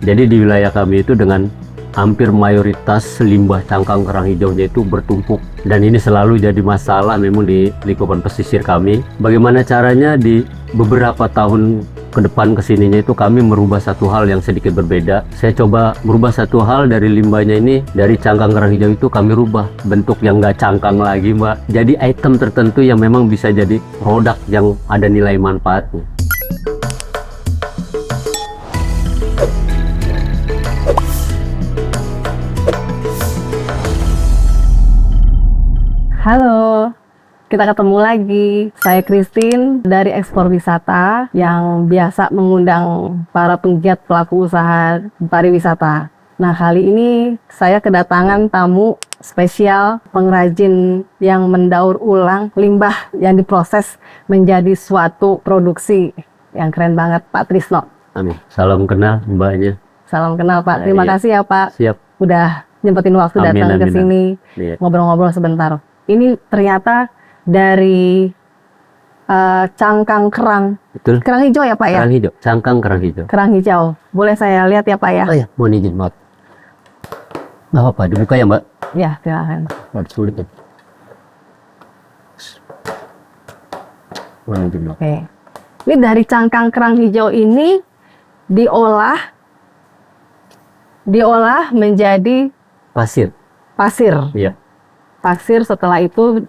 Jadi di wilayah kami itu dengan hampir mayoritas limbah cangkang kerang hijaunya itu bertumpuk, dan ini selalu jadi masalah memang di lingkungan pesisir kami. Bagaimana caranya di beberapa tahun ke depan kesininya itu kami merubah satu hal yang sedikit berbeda. Saya coba merubah satu hal dari limbahnya ini, dari cangkang kerang hijau itu kami rubah bentuk yang nggak cangkang lagi, Mbak. Jadi item tertentu yang memang bisa jadi produk yang ada nilai manfaatnya. Halo, kita ketemu lagi. Saya Christine dari Ekspor Wisata yang biasa mengundang para penggiat pelaku usaha pariwisata. Nah, kali ini saya kedatangan tamu spesial pengrajin yang mendaur ulang limbah yang diproses menjadi suatu produksi yang keren banget, Pak Trisno. Amin. Salam kenal Mbaknya. Salam kenal, Pak. Terima kasih ya, Pak. Siap. Udah nyempetin waktu datang ke sini ngobrol-ngobrol sebentar. Ini ternyata dari cangkang kerang. Betul. Kerang hijau ya Pak ya? Kerang hijau, cangkang kerang hijau. Kerang hijau. Boleh saya lihat ya Pak ya? Oh ya, mohon izin Mbak. Nggak apa-apa, dibuka ya Mbak? Ya, silakan. Mbak, sulit ya. Mohon izin Mbak. Oke. Ini dari cangkang kerang hijau ini diolah menjadi Pasir. Iya. Pasir, setelah itu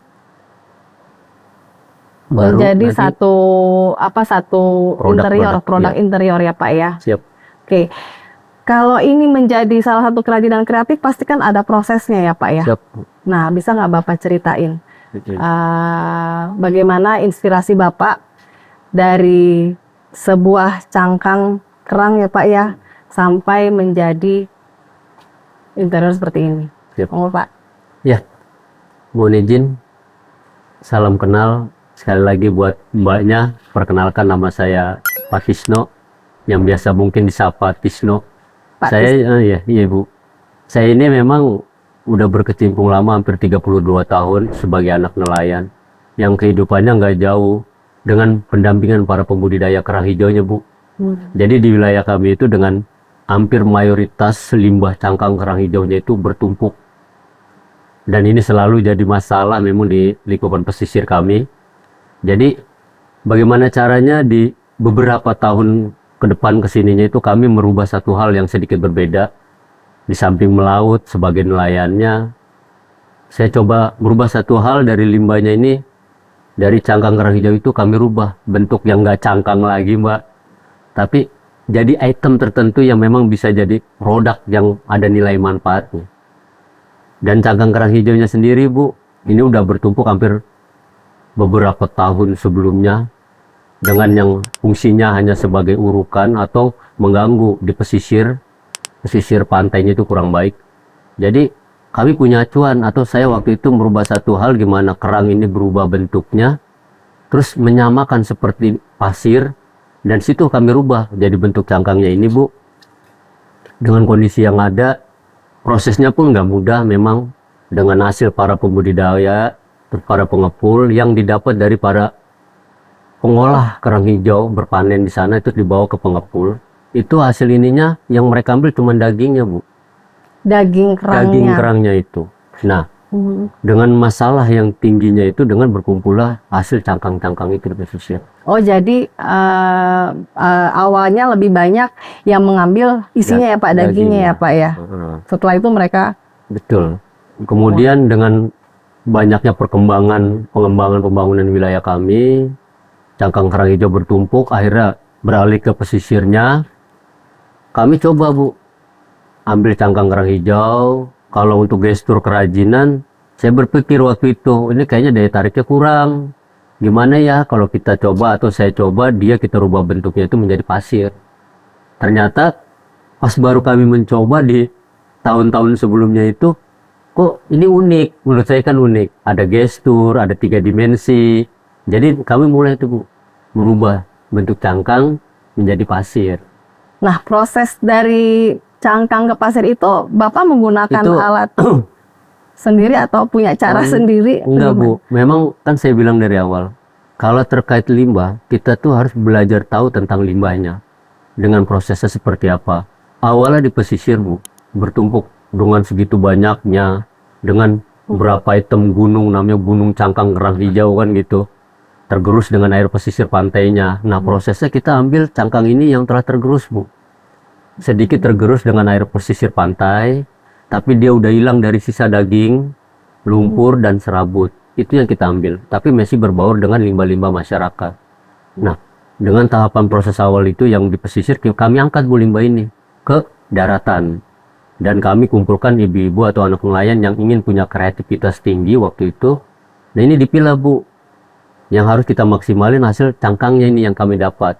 Baru menjadi nanti satu produk interior ya Pak ya. Siap. Oke. Kalau ini menjadi salah satu kerajinan kreatif pasti kan ada prosesnya ya Pak ya. Siap. Nah, bisa nggak Bapak ceritain bagaimana inspirasi Bapak dari sebuah cangkang kerang ya Pak ya sampai menjadi interior seperti ini. Siap. Monggo Pak. Ya. Mohon izin, salam kenal sekali lagi buat Mbaknya. Perkenalkan, nama saya Pak Tisno, yang biasa mungkin disapa Tisno. Pak Saya, iya Bu. Saya ini memang udah berkecimpung lama, hampir 32 tahun sebagai anak nelayan, yang kehidupannya nggak jauh dengan pendampingan para pembudidaya kerang hijaunya Bu. Jadi di wilayah kami itu dengan hampir mayoritas limbah cangkang kerang hijaunya itu bertumpuk. Dan ini selalu jadi masalah memang di lingkungan pesisir kami. Jadi bagaimana caranya di beberapa tahun ke depan kesininya itu kami merubah satu hal yang sedikit berbeda. Di samping melaut sebagai nelayannya, saya coba merubah satu hal dari limbahnya ini. Dari cangkang kerang hijau itu kami rubah bentuk yang nggak cangkang lagi Mbak. Tapi jadi item tertentu yang memang bisa jadi produk yang ada nilai manfaatnya. Dan cangkang kerang hijaunya sendiri Bu, ini udah bertumpuk hampir beberapa tahun sebelumnya, dengan yang fungsinya hanya sebagai urukan atau mengganggu di pesisir pantainya itu kurang baik. Jadi kami punya acuan, atau saya waktu itu merubah satu hal, gimana kerang ini berubah bentuknya, terus menyamakan seperti pasir, dan situ kami rubah jadi bentuk cangkangnya ini Bu. Dengan kondisi yang ada, prosesnya pun nggak mudah memang, dengan hasil para pembudidaya, para pengepul yang didapat dari para pengolah kerang hijau berpanen di sana, itu dibawa ke pengepul. Itu hasil ininya yang mereka ambil cuma dagingnya Bu. Daging kerangnya. Daging kerangnya itu. Nah, dengan masalah yang tingginya itu dengan berkumpullah hasil cangkang-cangkang itu di pesisir. Oh, jadi awalnya lebih banyak yang mengambil isinya ya Pak, dagingnya ya Pak ya. Setelah itu mereka. Betul. Kemudian dengan banyaknya pengembangan pembangunan wilayah kami, cangkang kerang hijau bertumpuk, akhirnya beralih ke pesisirnya. Kami coba Bu, ambil cangkang kerang hijau. Kalau untuk gestur kerajinan, saya berpikir waktu itu, ini kayaknya daya tariknya kurang. Gimana ya kalau kita coba, atau saya coba, kita rubah bentuknya itu menjadi pasir. Ternyata pas baru kami mencoba di tahun-tahun sebelumnya itu, kok ini unik, menurut saya kan unik. Ada gestur, ada 3 dimensi. Jadi kami mulai itu Bu, merubah bentuk cangkang menjadi pasir. Nah, proses dari cangkang ke pasir itu Bapak menggunakan alat sendiri atau punya cara sendiri? Enggak Bu, memang kan saya bilang dari awal, kalau terkait limbah, kita tuh harus belajar tahu tentang limbahnya, dengan prosesnya seperti apa awalnya di pesisir Bu, bertumpuk dengan segitu banyaknya, dengan berapa item gunung, namanya Gunung Cangkang Kerang Hijau kan gitu, tergerus dengan air pesisir pantainya. Nah prosesnya kita ambil cangkang ini yang telah tergerus Bu, sedikit tergerus dengan air pesisir pantai, tapi dia udah hilang dari sisa daging, lumpur dan serabut. Itu yang kita ambil, tapi masih berbaur dengan limbah-limbah masyarakat. Nah, dengan tahapan proses awal itu yang di pesisir, kami angkat Bu limbah ini ke daratan. Dan kami kumpulkan ibu-ibu atau anak nelayan yang ingin punya kreativitas tinggi waktu itu. Nah ini dipilah Bu, yang harus kita maksimalin hasil cangkangnya ini yang kami dapat,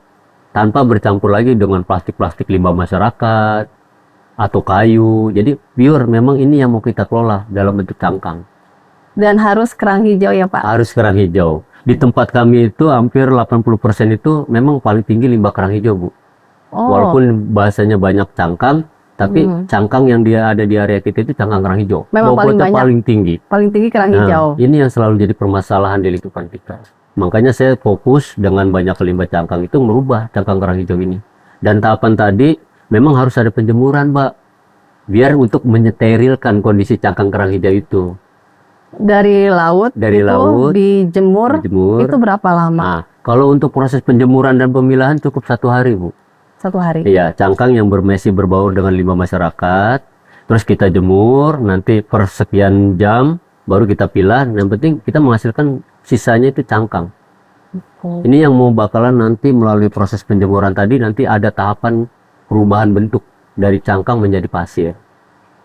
tanpa bercampur lagi dengan plastik-plastik limbah masyarakat atau kayu. Jadi pure memang ini yang mau kita kelola dalam bentuk cangkang. Dan harus kerang hijau ya Pak? Harus kerang hijau. Di tempat kami itu hampir 80% itu memang paling tinggi limbah kerang hijau Bu. Walaupun bahasanya banyak cangkang, tapi cangkang yang dia ada di area kita itu cangkang kerang hijau. Memang paling Bobotnya banyak. paling tinggi. Paling tinggi kerang hijau. Ini yang selalu jadi permasalahan di lingkungan kita. Makanya saya fokus dengan banyak limbah cangkang itu merubah cangkang kerang hijau ini. Dan tahapan tadi memang harus ada penjemuran Mbak, biar untuk menyeterilkan kondisi cangkang kerang hijau itu. Dari laut, dijemur, itu berapa lama? Nah, kalau untuk proses penjemuran dan pemilahan cukup 1 hari Bu. 1 hari? Iya, cangkang yang masih berbaur dengan limbah masyarakat, terus kita jemur, nanti per sekian jam baru kita pilah. Yang penting kita menghasilkan sisanya itu cangkang. Ini yang mau bakalan nanti melalui proses penjemuran tadi, nanti ada tahapan perubahan bentuk dari cangkang menjadi pasir.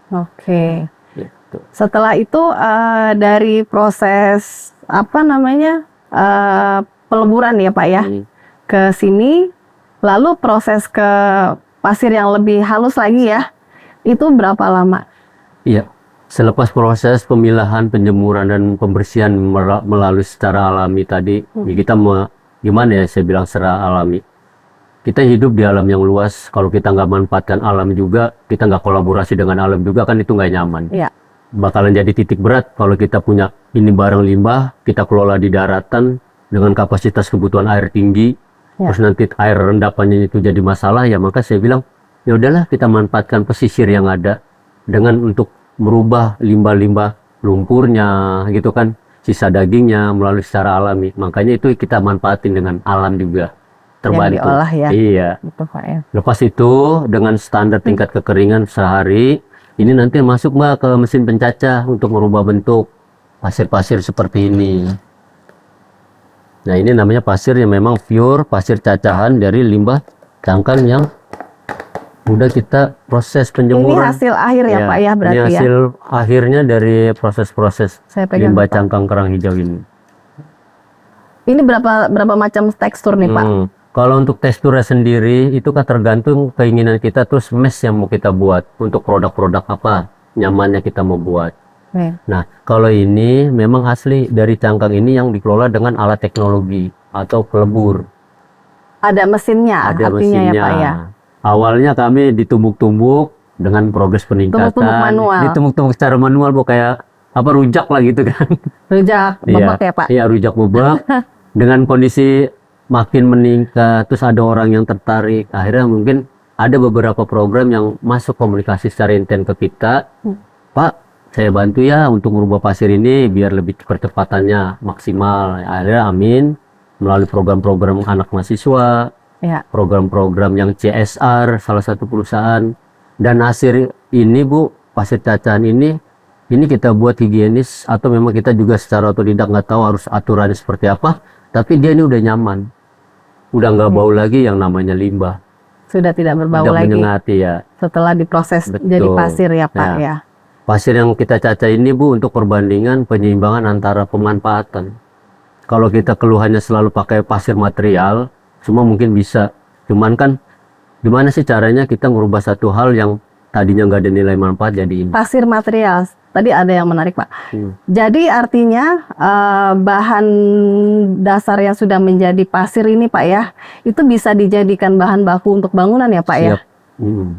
Oke. Gitu. Setelah itu dari proses peleburan ya Pak ya, ke sini, lalu proses ke pasir yang lebih halus lagi ya, itu berapa lama? Iya, selepas proses pemilahan, penjemuran dan pembersihan melalui secara alami tadi, ya kita gimana ya saya bilang secara alami. Kita hidup di alam yang luas, kalau kita nggak manfaatkan alam juga, kita nggak kolaborasi dengan alam juga kan itu nggak nyaman. Iya. Bakalan jadi titik berat kalau kita punya ini barang limbah, kita kelola di daratan dengan kapasitas kebutuhan air tinggi, terus nanti air rendapannya itu jadi masalah, ya maka saya bilang, ya udahlah kita manfaatkan pesisir yang ada dengan untuk merubah limbah-limbah lumpurnya gitu kan, sisa dagingnya melalui secara alami. Makanya itu kita manfaatin dengan alam juga, terbantu. Yang diolah ya? Iya. Gitu, Pak, ya. Lepas itu dengan standar tingkat kekeringan sehari, ini nanti masuk Mbak ke mesin pencacah untuk merubah bentuk pasir-pasir seperti ini. Nah ini namanya pasir yang memang pure pasir cacahan dari limbah cangkang yang udah kita proses penjemuran. Ini hasil akhir ya Pak ya berarti ya? Ini hasil akhirnya dari proses-proses limbah cangkang kerang hijau ini. Ini berapa macam tekstur nih Pak? Kalau untuk teksturnya sendiri itu kan tergantung keinginan kita, terus mesh yang mau kita buat untuk produk-produk apa nyamannya kita mau buat. Nah kalau ini memang asli dari cangkang ini yang dikelola dengan alat teknologi atau pelebur. Ada mesinnya, ada artinya mesinnya. Ya Pak ya? Awalnya kami ditumbuk-tumbuk dengan progres peningkatan. Tumbuk-tumbuk manual. Ditumbuk-tumbuk secara manual, bu, kayak apa rujak lah gitu kan. Rujak bebek ya Pak? Iya rujak bebek. Dengan kondisi makin meningkat, terus ada orang yang tertarik, akhirnya mungkin ada beberapa program yang masuk komunikasi secara intens ke kita. Pak, saya bantu ya untuk merubah pasir ini biar lebih percepatannya maksimal. Akhirnya amin, melalui program-program anak mahasiswa, program-program yang CSR salah satu perusahaan, dan hasil ini Bu, pasir cacahan ini kita buat higienis, atau memang kita juga secara otodidak nggak tahu harus aturannya seperti apa, tapi dia ini udah nyaman, udah nggak bau lagi yang namanya limbah. Sudah tidak berbau udah lagi. Menyengati ya. Setelah diproses jadi pasir ya Pak ya. Pasir yang kita cacah ini Bu untuk perbandingan penyeimbangan antara pemanfaatan. Kalau kita keluhannya selalu pakai pasir material, semua mungkin bisa. Cuman kan gimana sih caranya kita merubah satu hal yang tadinya nggak ada nilai manfaat jadi ini. Pasir material. Tadi ada yang menarik Pak. Jadi artinya bahan dasar yang sudah menjadi pasir ini Pak ya, itu bisa dijadikan bahan baku untuk bangunan ya Pak ya.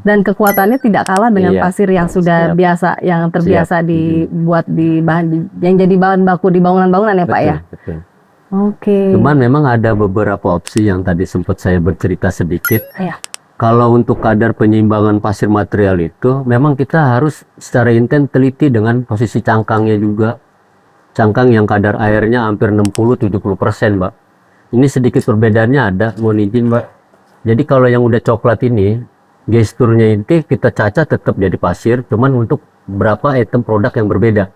Dan kekuatannya tidak kalah dengan pasir yang sudah biasa, yang terbiasa dibuat di bahan yang jadi bahan baku di bangunan-bangunan ya Pak ya. Betul. Oke. Cuman memang ada beberapa opsi yang tadi sempat saya bercerita sedikit. Kalau untuk kadar penyeimbangan pasir material itu, memang kita harus secara intens teliti dengan posisi cangkangnya juga. Cangkang yang kadar airnya hampir 60-70%, Mbak. Ini sedikit perbedaannya ada, mohon izin, Mbak. Jadi kalau yang udah coklat ini, gesturnya itu kita caca tetap jadi pasir, cuman untuk berapa item produk yang berbeda.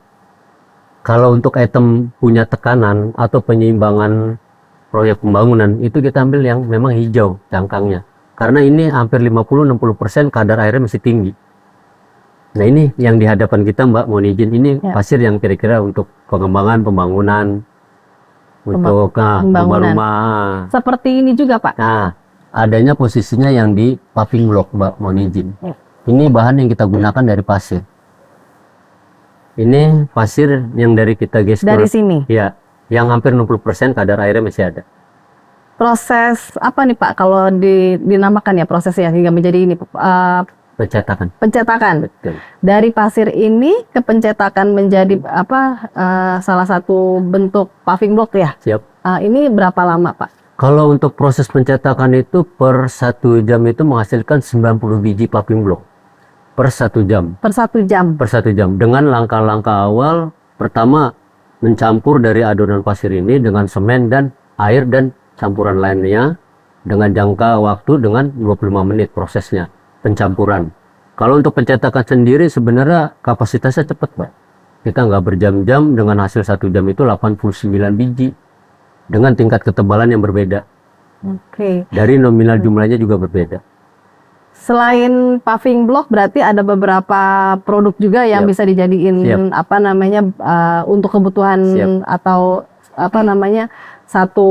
Kalau untuk item punya tekanan atau penyeimbangan proyek pembangunan, itu kita ambil yang memang hijau cangkangnya. Karena ini hampir 50-60% kadar airnya masih tinggi. Nah ini yang di hadapan kita, Mbak, mohon izin, ini pasir yang kira-kira untuk pengembangan pembangunan, untuk rumah-rumah. Seperti ini juga, Pak? Nah, adanya posisinya yang di paving block, Mbak, mohon izin. Ini bahan yang kita gunakan dari pasir. Ini pasir yang dari kita gestur. Dari sini? Ya, yang hampir 60% kadar airnya masih ada. Proses apa nih Pak kalau dinamakan ya prosesnya hingga menjadi ini? Pencetakan. Pencetakan. Betul. Dari pasir ini ke pencetakan menjadi salah satu bentuk paving block ya? Siap. Ini berapa lama Pak? Kalau untuk proses pencetakan itu per 1 jam itu menghasilkan 90 biji paving block. Per 1 jam. Per 1 jam? Per 1 jam. Dengan langkah-langkah awal, pertama mencampur dari adonan pasir ini dengan semen dan air dan campuran lainnya dengan jangka waktu dengan 25 menit prosesnya pencampuran. Kalau untuk pencetakan sendiri sebenarnya kapasitasnya cepat, Pak. Kita nggak berjam-jam, dengan hasil 1 jam itu 89 biji dengan tingkat ketebalan yang berbeda. Oke. Dari nominal jumlahnya juga berbeda. Selain paving block berarti ada beberapa produk juga yang bisa dijadiin untuk kebutuhan atau satu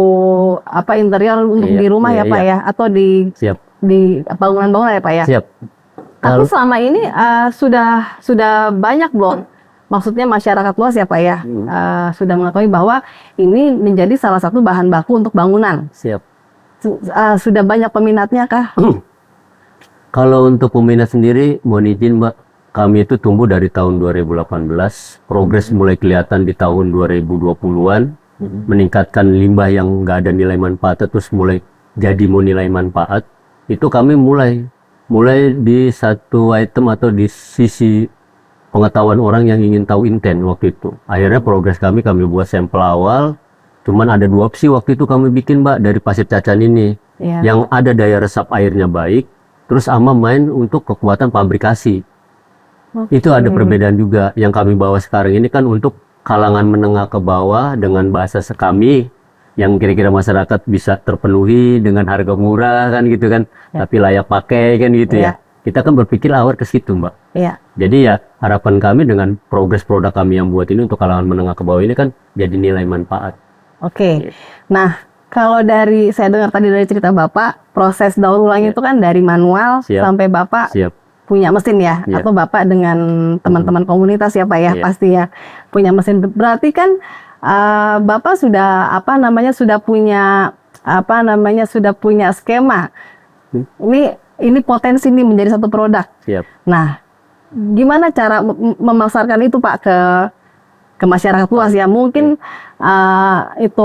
interior untuk di rumah ya Pak ya, atau di bangunan-bangunan ya Pak ya. Siap. Tapi selama ini sudah banyak belum? Maksudnya masyarakat luas ya Pak ya, sudah mengetahui bahwa ini menjadi salah satu bahan baku untuk bangunan. Siap. Sudah banyak peminatnya kah? Kalau untuk peminat sendiri, mohon izin Mbak, kami itu tumbuh dari tahun 2018, progres mulai kelihatan di tahun 2020-an, meningkatkan limbah yang nggak ada nilai manfaat, terus mulai jadi mau nilai manfaat. Itu kami mulai di satu item atau di sisi pengetahuan orang yang ingin tahu intent waktu itu. Akhirnya progres kami buat sampel awal, cuman ada 2 opsi waktu itu kami bikin Mbak dari pasir cacan ini, yang ada daya resap airnya baik, terus sama main untuk kekuatan fabrikasi. Itu ada perbedaan juga. Yang kami bawa sekarang ini kan untuk kalangan menengah ke bawah dengan bahasa kami yang kira-kira masyarakat bisa terpenuhi dengan harga murah kan gitu kan, tapi layak pakai kan gitu ya. Kita kan berpikir awal ke situ Mbak. Jadi ya harapan kami dengan progres produk kami yang buat ini untuk kalangan menengah ke bawah ini kan jadi nilai manfaat. Oke. Nah, kalau saya dengar tadi dari cerita Bapak, proses daur ulang itu kan dari manual sampai Bapak punya mesin ya, atau Bapak dengan teman-teman komunitas ya Pak ya, pasti ya punya mesin. Berarti kan Bapak sudah sudah punya skema. Ini potensi nih menjadi satu produk. Nah, gimana cara memasarkan itu Pak ke masyarakat luas ya? Mungkin itu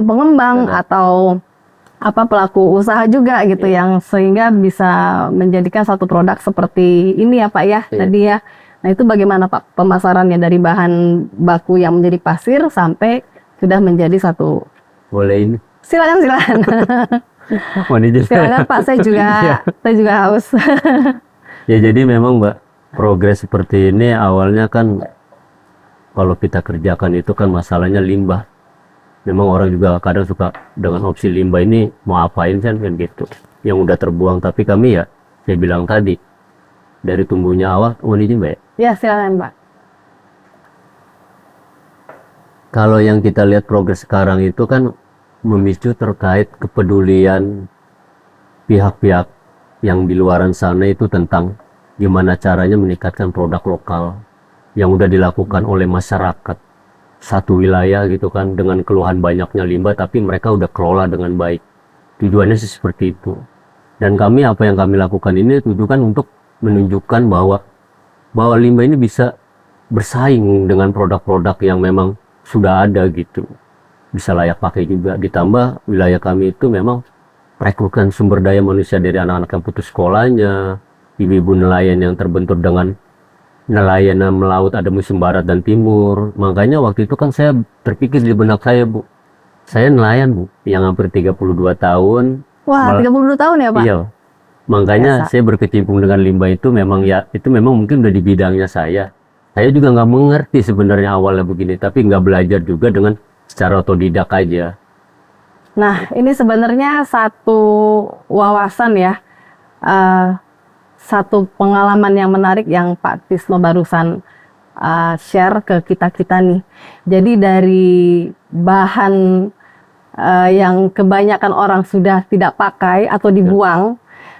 pengembang atau pelaku usaha juga gitu yang sehingga bisa menjadikan satu produk seperti ini ya Pak ya tadi ya. Nah itu bagaimana Pak pemasarannya dari bahan baku yang menjadi pasir sampai sudah menjadi satu? Boleh ini? Silakan. Silakan Pak, saya juga haus. Ya jadi memang Mbak, progres seperti ini awalnya kan kalau kita kerjakan itu kan masalahnya limbah. Memang orang juga kadang suka dengan opsi limbah ini mau apain kan gitu. Yang udah terbuang, tapi kami ya saya bilang tadi dari tumbuhnya awal, ini Mbak. Ya silakan Pak. Kalau yang kita lihat progres sekarang itu kan memicu terkait kepedulian pihak-pihak yang di luaran sana itu tentang gimana caranya meningkatkan produk lokal yang udah dilakukan oleh masyarakat satu wilayah gitu kan, dengan keluhan banyaknya limbah tapi mereka udah kelola dengan baik. Tujuannya sih seperti itu. Dan kami apa yang kami lakukan ini tujuan untuk menunjukkan bahwa limbah ini bisa bersaing dengan produk-produk yang memang sudah ada gitu. Bisa layak pakai juga. Ditambah wilayah kami itu memang merekrutkan sumber daya manusia dari anak-anak yang putus sekolahnya, ibu-ibu nelayan yang terbentur dengan nelayan yang melaut ada musim barat dan timur. Makanya waktu itu kan saya terpikir di benak saya, Bu. Saya nelayan, Bu, yang hampir 32 tahun. Wah, 32 tahun ya, Pak? Iya. Makanya Biasa. saya berkecimpung dengan limbah itu memang mungkin udah di bidangnya saya. Saya juga nggak mengerti sebenarnya awalnya begini, tapi nggak belajar juga dengan secara otodidak aja. Nah, ini sebenarnya satu wawasan ya, satu pengalaman yang menarik yang Pak Tisno barusan share ke kita-kita nih. Jadi dari bahan yang kebanyakan orang sudah tidak pakai atau dibuang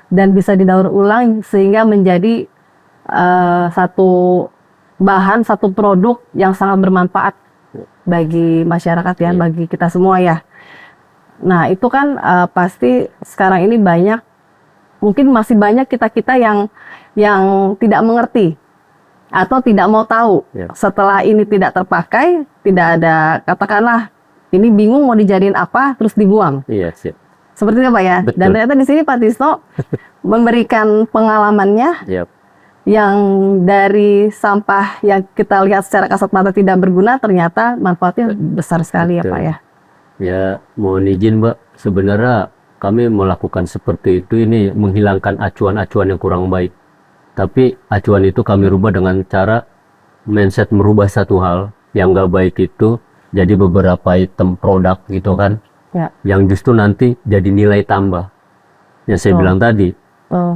dan bisa didaur ulang sehingga menjadi satu bahan, satu produk yang sangat bermanfaat bagi masyarakat ya, bagi kita semua ya. Nah, itu kan pasti sekarang ini mungkin masih banyak kita-kita yang tidak mengerti atau tidak mau tahu. Setelah ini tidak terpakai, tidak ada, katakanlah ini bingung mau dijadiin apa, terus dibuang. Iya, siap. Seperti itu Pak ya. Betul. Dan ternyata di sini Pak Tisno memberikan pengalamannya yang dari sampah yang kita lihat secara kasat mata tidak berguna, ternyata manfaatnya besar sekali. Betul. Ya Pak ya. Ya, mohon izin Mbak, sebenarnya kami melakukan seperti itu ini menghilangkan acuan-acuan yang kurang baik. Tapi acuan itu kami rubah dengan cara mindset, merubah satu hal yang nggak baik itu jadi beberapa item produk gitu kan, yang justru nanti jadi nilai tambah. Yang saya bilang tadi,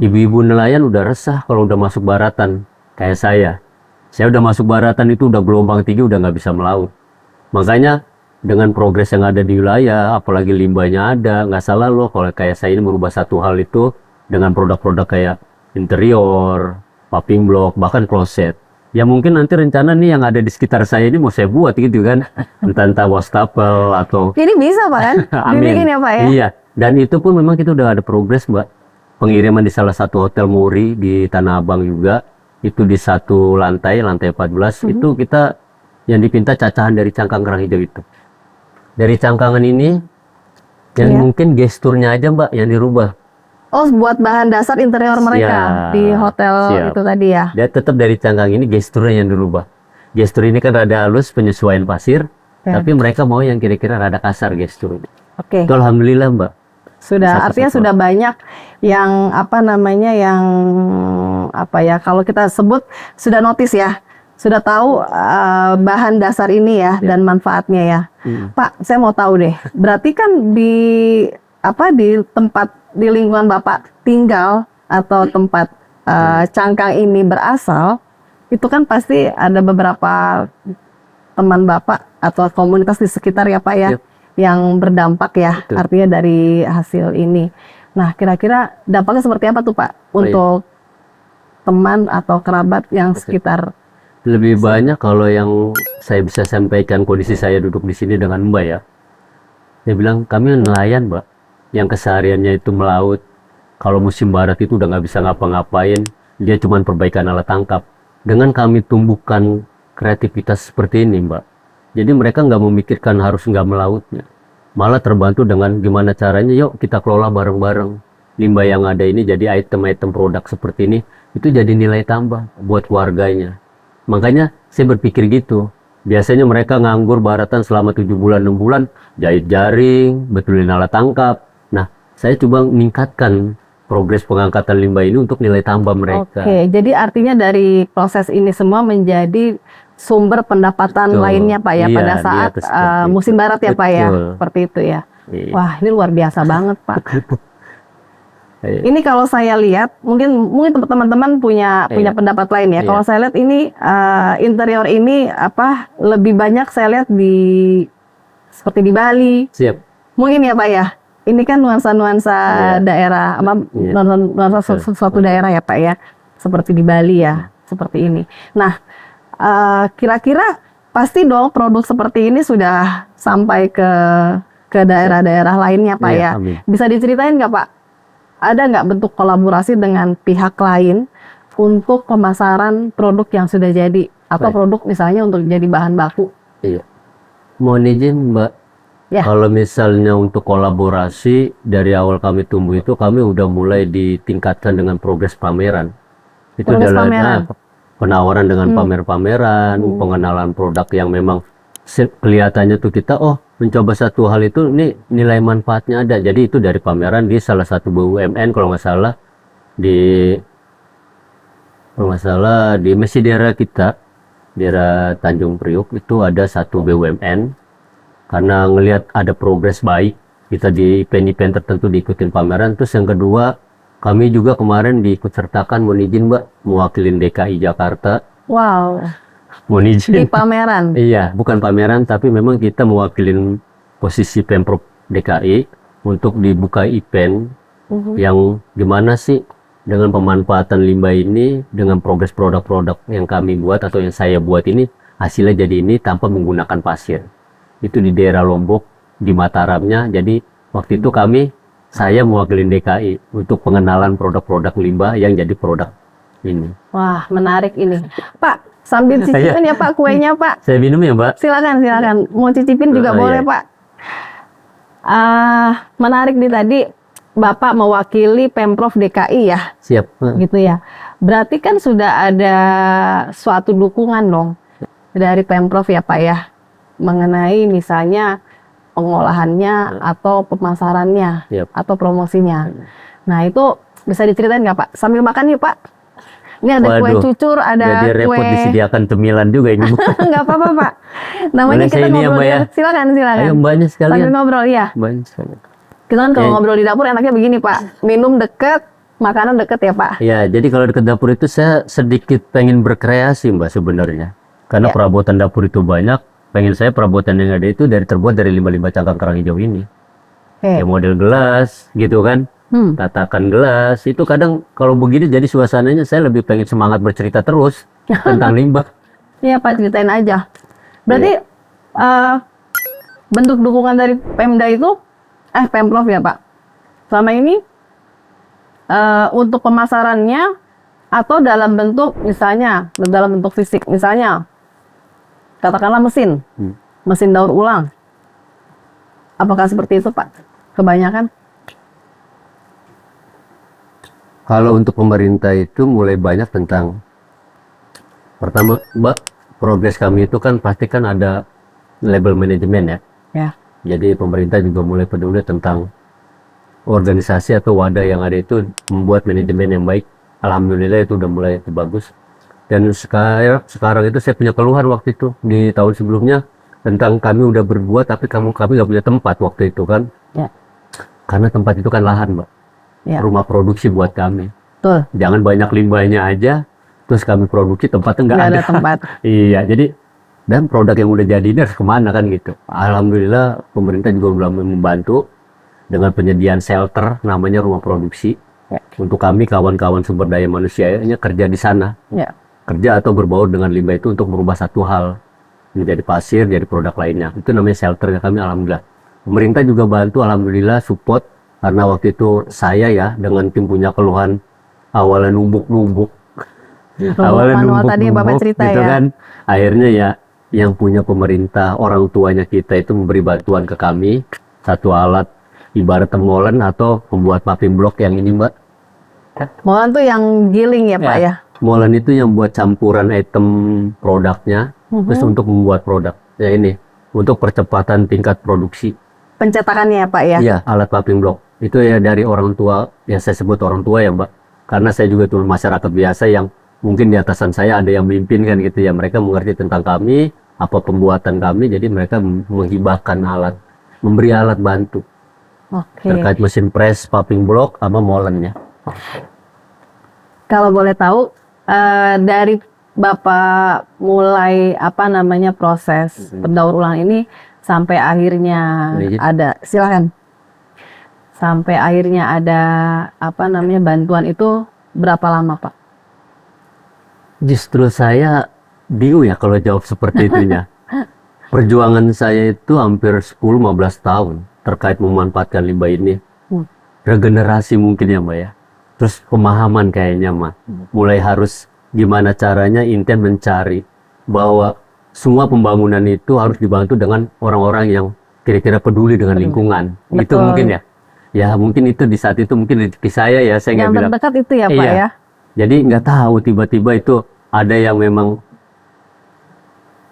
ibu-ibu nelayan udah resah kalau udah masuk baratan kayak saya. Saya udah masuk baratan itu udah gelombang tinggi, udah nggak bisa melaut. Makanya dengan progres yang ada di wilayah, apalagi limbahnya ada, nggak salah loh kalau kayak saya ini merubah satu hal itu dengan produk-produk kayak interior, paving block, bahkan kloset. Ya mungkin nanti rencana nih yang ada di sekitar saya ini mau saya buat gitu kan, entah wastafel atau. Ini bisa Pak kan? Dibikin ya Pak ya? Iya, dan itu pun memang kita udah ada progres Mbak. Pengiriman di salah satu hotel Muri di Tanah Abang juga, itu di satu lantai 14, itu kita yang dipinta cacahan dari cangkang kerang hijau itu. Dari cangkangan ini, yang mungkin gesturnya aja Mbak yang dirubah. Oh, buat bahan dasar interior mereka di hotel itu tadi ya? Dia tetap dari cangkang ini gesturnya yang dirubah. Gestur ini kan rada halus, penyesuaian pasir, tapi mereka mau yang kira-kira rada kasar gesturnya. Oke. Itu alhamdulillah Mbak. Sudah, artinya sudah banyak yang kalau kita sebut sudah notice ya, sudah tahu bahan dasar ini ya dan manfaatnya ya. Pak, saya mau tahu deh, berarti kan di tempat di lingkungan Bapak tinggal atau tempat cangkang ini berasal, itu kan pasti ada beberapa teman Bapak atau komunitas di sekitar ya Pak ya, yang berdampak ya, artinya dari hasil ini. Nah, kira-kira dampaknya seperti apa tuh Pak untuk teman atau kerabat yang sekitar? Lebih banyak kalau yang saya bisa sampaikan kondisi saya duduk di sini dengan Mbak ya. Dia bilang, kami nelayan Mbak, yang kesehariannya itu melaut. Kalau musim barat itu udah nggak bisa ngapa-ngapain, dia cuma perbaikan alat tangkap. Dengan kami tumbuhkan kreativitas seperti ini Mbak, jadi mereka nggak memikirkan harus nggak melautnya, malah terbantu dengan gimana caranya, yuk kita kelola bareng-bareng limbah yang ada ini jadi item-item produk seperti ini, itu jadi nilai tambah buat warganya. Makanya saya berpikir gitu. Biasanya mereka nganggur baratan selama 7 bulan, 6 bulan, jahit jaring, betulin alat tangkap. Nah, saya coba meningkatkan progres pengangkatan limbah ini untuk nilai tambah mereka. Oke, jadi artinya dari proses ini semua menjadi sumber pendapatan lainnya Pak ya, pada saat musim barat ya Pak ya, seperti itu ya. Wah, ini luar biasa banget Pak. Ini kalau saya lihat, mungkin teman-teman punya pendapat lain ya. Kalau saya lihat ini interior ini lebih banyak saya lihat seperti di Bali. Siap. Mungkin ya Pak ya. Ini kan nuansa-nuansa daerah, nuansa suatu daerah ya Pak ya. Seperti di Bali ya, seperti ini. Nah, kira-kira pasti dong produk seperti ini sudah sampai ke daerah-daerah lainnya Pak ya. Bisa diceritain nggak Pak? Ada nggak bentuk kolaborasi dengan pihak lain untuk pemasaran produk yang sudah jadi atau produk misalnya untuk jadi bahan baku? Iya. Mohon izin Mbak, Ya. Kalau misalnya untuk kolaborasi dari awal kami tumbuh itu kami udah mulai ditingkatkan dengan progres pameran. Itu Progres adalah pameran. penawaran dengan pamer-pameran, pengenalan produk yang memang kelihatannya tuh kita mencoba satu hal itu ini nilai manfaatnya ada. Jadi itu dari pameran di salah satu BUMN kalau nggak salah di masih daerah kita, daerah Tanjung Priuk itu ada satu BUMN. Karena ngelihat ada progres baik kita di event-event tertentu diikutin pameran. Terus yang kedua kami juga kemarin diikut sertakan mohon izin Mbak mewakilin DKI Jakarta. Wow. Mohon izin. Di pameran. Iya, bukan pameran tapi memang kita mewakilin posisi Pemprov DKI untuk dibuka event yang gimana sih dengan pemanfaatan limbah ini dengan progres produk-produk yang kami buat atau yang saya buat ini hasilnya jadi ini tanpa menggunakan pasir. Itu di daerah Lombok di Mataramnya. Jadi waktu itu saya mewakili DKI untuk pengenalan produk-produk limbah yang jadi produk ini. Wah, menarik ini. Pak, sambil cicipin ya Pak kuenya Pak. Saya minum ya Mbak. Silakan. Mau cicipin juga boleh iya. Pak. Menarik nih tadi Bapak mewakili Pemprov DKI ya. Siap. Gitu ya. Berarti kan sudah ada suatu dukungan dong dari Pemprov ya Pak ya. Mengenai misalnya pengolahannya atau pemasarannya atau promosinya. Nah itu bisa diceritain nggak Pak? Sambil makan yuk Pak. Ini ada kue cucur, ada jadi repot kue. disediakan cemilan juga ini. Nggak apa-apa Pak. Namanya Boleh kita saya ini ya, ngobrol Mbak, ya? Silakan. Ayo Mbaknya sekalian. Sambil ngobrol ya. Mbaknya sekalian. Kita kan kalau ngobrol di dapur enaknya begini Pak. Minum deket, makanan deket ya Pak. Ya, jadi kalau dekat dapur itu saya sedikit pengen berkreasi Mbak sebenarnya. Karena perabotan dapur itu banyak. Pengen saya perabotan yang ada itu terbuat dari limbah-limbah cangkang kerang hijau ini. Ya model gelas gitu kan. Tatakan gelas. Itu kadang kalau begini jadi suasananya saya lebih pengen semangat bercerita terus tentang limbah. Iya Pak, ceritain aja. Berarti bentuk dukungan dari Pemda itu Pemprov ya Pak. Selama ini untuk pemasarannya atau dalam bentuk misalnya dalam bentuk fisik misalnya katakanlah mesin daur ulang. Apakah seperti itu Pak? Kebanyakan? Kalau untuk pemerintah itu mulai banyak tentang pertama Mbak, progres kami itu kan pasti kan ada label manajemen ya. Ya. Jadi pemerintah juga mulai peduli tentang organisasi atau wadah yang ada itu membuat manajemen yang baik. Alhamdulillah itu udah mulai bagus. Dan sekarang itu saya punya keluhan waktu itu di tahun sebelumnya tentang kami udah berbuat tapi kami nggak punya tempat waktu itu kan. Ya. Karena tempat itu kan lahan Mbak. Ya. Rumah produksi buat kami. Betul. Jangan banyak limbahnya aja, terus kami produksi tempatnya nggak ada. Tempat. Iya, jadi dan produk yang udah jadi ini harus kemana kan gitu. Alhamdulillah pemerintah juga belum membantu dengan penyediaan shelter namanya rumah produksi. Untuk kami kawan-kawan sumber daya manusianya kerja di sana. Kerja atau berbaur dengan limbah itu untuk merubah satu hal menjadi pasir, jadi produk lainnya. Itu namanya shelter kami alhamdulillah. Pemerintah juga bantu alhamdulillah support karena waktu itu saya ya dengan tim punya keluhan awalnya numbuk-numbuk. Awalnya numbuk-numbuk tadi Bapak cerita gitu ya. kan. Akhirnya ya yang punya pemerintah, orang tuanya kita itu memberi bantuan ke kami. Satu alat ibarat molen atau membuat paving block yang ini Mbak. Molen tuh yang giling ya Pak ya? Molen itu yang buat campuran item produknya, terus untuk membuat produk. Ya ini, untuk percepatan tingkat produksi. Pencetakannya ya Pak ya? Iya, alat paving block. Itu ya dari orang tua, ya saya sebut orang tua ya Mbak. Karena saya juga tuh masyarakat biasa yang mungkin di atasan saya ada yang memimpin kan gitu ya. Mereka mengerti tentang kami, apa pembuatan kami, jadi mereka menghibahkan alat, memberi alat bantu. Terkait mesin press, paving block, sama molennya. Kalau boleh tahu, dari Bapak mulai proses pendaur ulang ini sampai akhirnya silakan. Sampai akhirnya ada bantuan itu berapa lama Pak? Justru saya bingung ya kalau jawab seperti itunya. Perjuangan saya itu hampir 10-15 tahun terkait memanfaatkan limbah ini. Regenerasi mungkin ya Mbak ya. Terus pemahaman kayaknya Mbak. Mulai harus gimana caranya intent mencari bahwa semua pembangunan itu harus dibantu dengan orang-orang yang kira-kira peduli dengan lingkungan. Itu Betul. mungkin ya. Ya mungkin itu di saat itu mungkin rezeki saya ya, saya nggak Yang bilang. terdekat itu ya Pak Iya. ya. Jadi nggak tahu tiba-tiba itu ada yang memang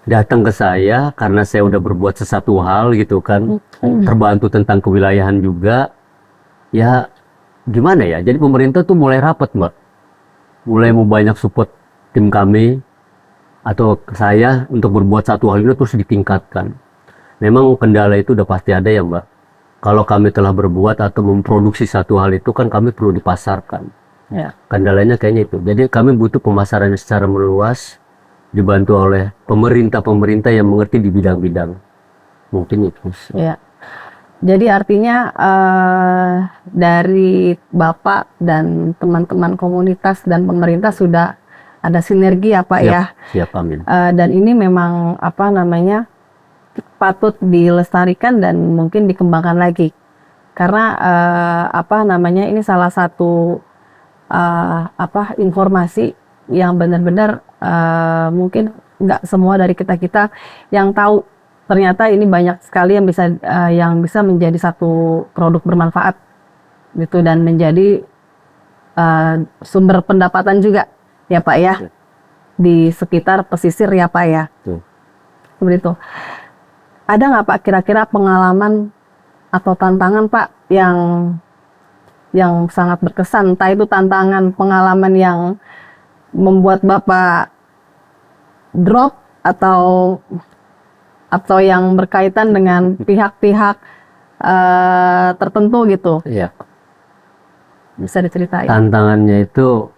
datang ke saya karena saya udah berbuat sesuatu hal gitu kan, terbantu tentang kewilayahan juga. Ya gimana ya, jadi pemerintah tuh mulai rapat Mbak, mulai mau banyak support tim kami atau ke saya untuk berbuat satu hal itu terus ditingkatkan. Memang kendala itu udah pasti ada ya Mbak. Kalau kami telah berbuat atau memproduksi satu hal itu kan kami perlu dipasarkan. Ya. Kendalanya kayaknya itu. Jadi kami butuh pemasarannya secara meluas, dibantu oleh pemerintah-pemerintah yang mengerti di bidang-bidang. Mungkin itu. Ya. Jadi artinya dari Bapak dan teman-teman komunitas dan pemerintah sudah ada sinergi ya Pak ya. Siap, amin. Dan ini memang apa namanya patut dilestarikan dan mungkin dikembangkan lagi. Karena apa namanya ini salah satu informasi yang benar-benar mungkin nggak semua dari kita yang tahu. Ternyata ini banyak sekali yang bisa menjadi satu produk bermanfaat gitu dan menjadi sumber pendapatan juga ya Pak ya di sekitar pesisir ya Pak ya. Seperti itu. Ada nggak Pak kira-kira pengalaman atau tantangan Pak yang sangat berkesan, entah itu tantangan pengalaman yang membuat Bapak drop atau yang berkaitan dengan pihak-pihak tertentu gitu. Iya. Bisa diceritain. Tantangannya itu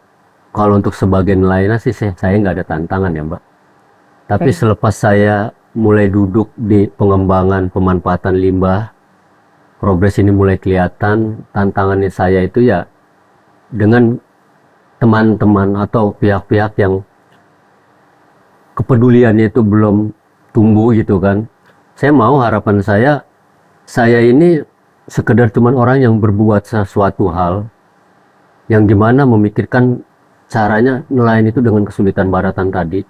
kalau untuk sebagian lainnya sih saya nggak ada tantangan ya Mbak. Tapi selepas saya mulai duduk di pengembangan pemanfaatan limbah, progres ini mulai kelihatan. Tantangannya saya itu ya dengan teman-teman atau pihak-pihak yang kepeduliannya itu belum tumbuh gitu kan. Saya mau harapan saya ini sekedar cuman orang yang berbuat sesuatu hal yang gimana memikirkan caranya nelayan itu dengan kesulitan baratan tadi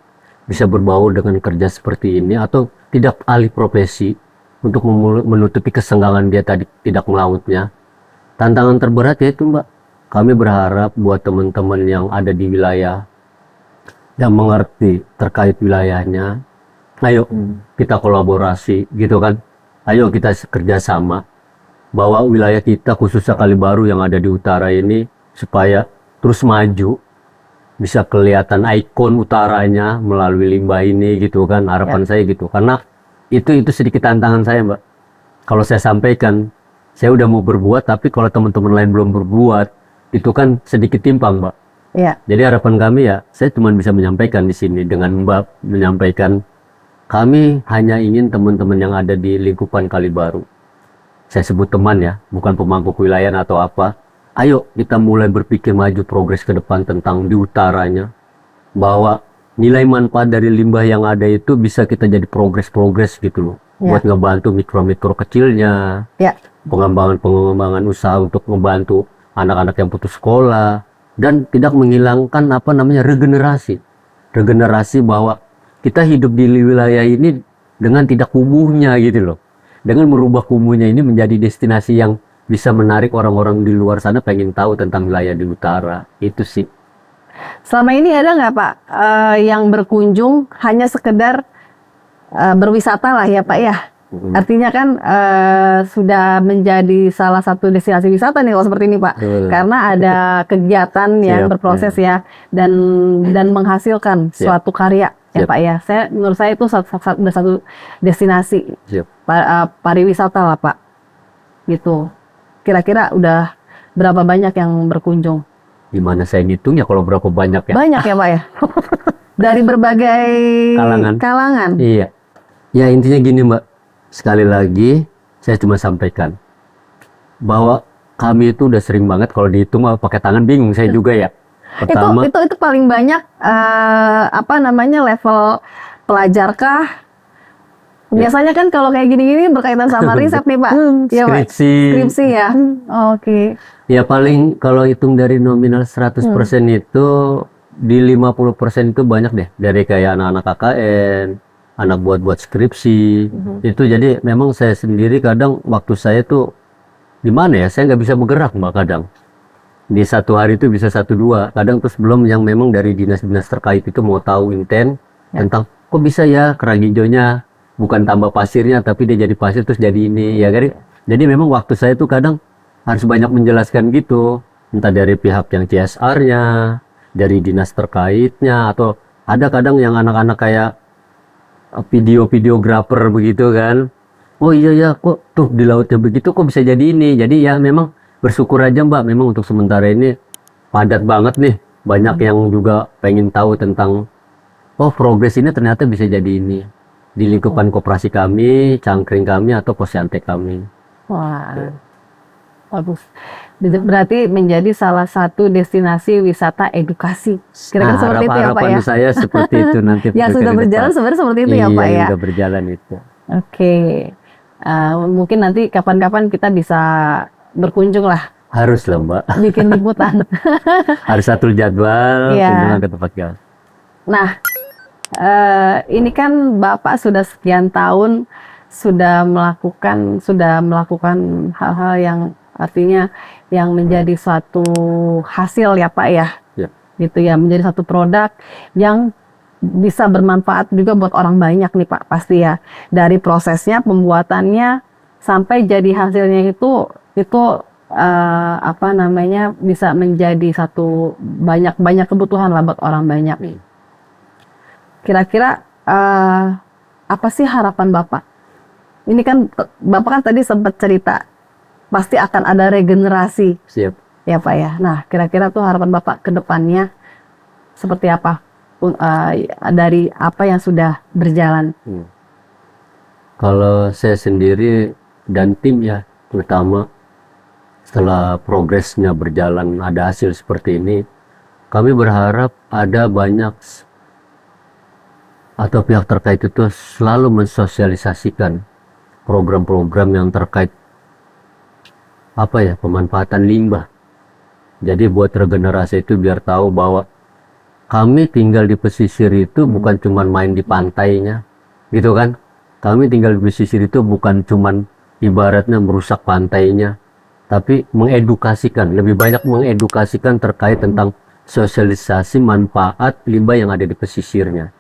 bisa berbaur dengan kerja seperti ini atau tidak alih profesi untuk menutupi kesenggangan dia tadi tidak melautnya. Tantangan terberat yaitu Mbak, kami berharap buat teman-teman yang ada di wilayah yang mengerti terkait wilayahnya, ayo kita kolaborasi gitu kan, ayo kita kerjasama bahwa wilayah kita khususnya Kalibaru yang ada di utara ini supaya terus maju, bisa kelihatan ikon utaranya melalui limbah ini gitu kan, harapan saya gitu. Karena itu sedikit tantangan saya Mbak. Kalau saya sampaikan, saya udah mau berbuat tapi kalau teman-teman lain belum berbuat, itu kan sedikit timpang Mbak. Ya. Jadi harapan kami ya, saya cuma bisa menyampaikan di sini dengan Mbak menyampaikan kami hanya ingin teman-teman yang ada di lingkupan Kalibaru, saya sebut teman ya, bukan pemangku kewilayahan atau apa. Ayo kita mulai berpikir maju progres ke depan tentang di utaranya, bahwa nilai manfaat dari limbah yang ada itu bisa kita jadi progres gitu loh, buat ngebantu mikro-mikro kecilnya, pengembangan usaha untuk ngebantu anak-anak yang putus sekolah dan tidak menghilangkan regenerasi bahwa kita hidup di wilayah ini dengan tidak kumuhnya gitu loh, dengan merubah kumuhnya ini menjadi destinasi yang bisa menarik orang-orang di luar sana pengen tahu tentang wilayah di utara. Itu sih. Selama ini ada nggak Pak yang berkunjung hanya sekedar berwisata lah ya Pak ya? Artinya kan sudah menjadi salah satu destinasi wisata nih kalau seperti ini Pak. Karena ada kegiatan yang berproses ya dan menghasilkan suatu karya ya Pak ya. Menurut saya itu satu destinasi pariwisata lah Pak. Gitu. Kira-kira udah berapa banyak yang berkunjung? Gimana saya ngitungnya kalau berapa banyak ya? Banyak ya Pak ya? Dari berbagai kalangan. Iya. Ya intinya gini Mbak, sekali lagi saya cuma sampaikan bahwa kami itu udah sering banget kalau dihitung pakai tangan bingung saya juga ya. Pertama, itu paling banyak level pelajarkah? Biasanya kan kalau kayak gini-gini berkaitan sama riset nih Pak. Skripsi ya. Oke. Ya paling kalau hitung dari nominal 100% itu di 50% itu banyak deh. Dari kayak anak-anak KKN, anak buat skripsi. Itu jadi memang saya sendiri kadang waktu saya tuh gimana ya, saya nggak bisa bergerak Mbak kadang. Di satu hari itu bisa 1-2, kadang terus belum yang memang dari dinas-dinas terkait itu mau tahu inten tentang kok bisa ya kerang hijaunya bukan tambah pasirnya tapi dia jadi pasir terus jadi ini ya kan. Jadi memang waktu saya tuh kadang harus banyak menjelaskan gitu, entah dari pihak yang CSR-nya, dari dinas terkaitnya, atau ada kadang yang anak-anak kayak videografer begitu kan. Oh iya ya, kok tuh di lautnya begitu kok bisa jadi ini. Jadi ya memang bersyukur aja Mbak, memang untuk sementara ini padat banget nih. Banyak yang juga pengen tahu tentang oh progres ini ternyata bisa jadi ini. Di lingkupan koperasi kami, cangkring kami, atau posyantek kami. Wah, bagus. Berarti menjadi salah satu destinasi wisata edukasi. Kira-kira seperti itu ya Pak harapan ya? saya seperti itu nanti. Yang sudah ke berjalan depan. sebenarnya seperti itu ya Iya, Pak yang ya? udah berjalan itu. Oke. Mungkin nanti kapan-kapan kita bisa berkunjung lah, Harus lah Mbak. bikin liputan. Harus atur jadwal, Iya. kunjungan ke tempat gas. Nah, ini kan Bapak sudah sekian tahun sudah melakukan hal-hal yang artinya yang menjadi suatu hasil ya Pak ya. Ya. Gitu ya, menjadi satu produk yang bisa bermanfaat juga buat orang banyak nih Pak, pasti ya. Dari prosesnya, pembuatannya sampai jadi hasilnya itu bisa menjadi satu banyak kebutuhan lah buat orang banyak. Kira-kira apa sih harapan Bapak? Ini kan Bapak kan tadi sempat cerita pasti akan ada regenerasi Siap. ya Pak ya. Nah, kira-kira tuh harapan Bapak ke depannya seperti apa? Dari apa yang sudah berjalan. Kalau saya sendiri dan tim ya, terutama setelah progresnya berjalan ada hasil seperti ini, kami berharap ada banyak atau pihak terkait itu selalu mensosialisasikan program-program yang terkait pemanfaatan limbah. Jadi buat regenerasi itu biar tahu bahwa kami tinggal di pesisir itu bukan cuma main di pantainya, gitu kan? Kami tinggal di pesisir itu bukan cuma ibaratnya merusak pantainya, tapi mengedukasikan, lebih banyak mengedukasikan terkait tentang sosialisasi manfaat limbah yang ada di pesisirnya.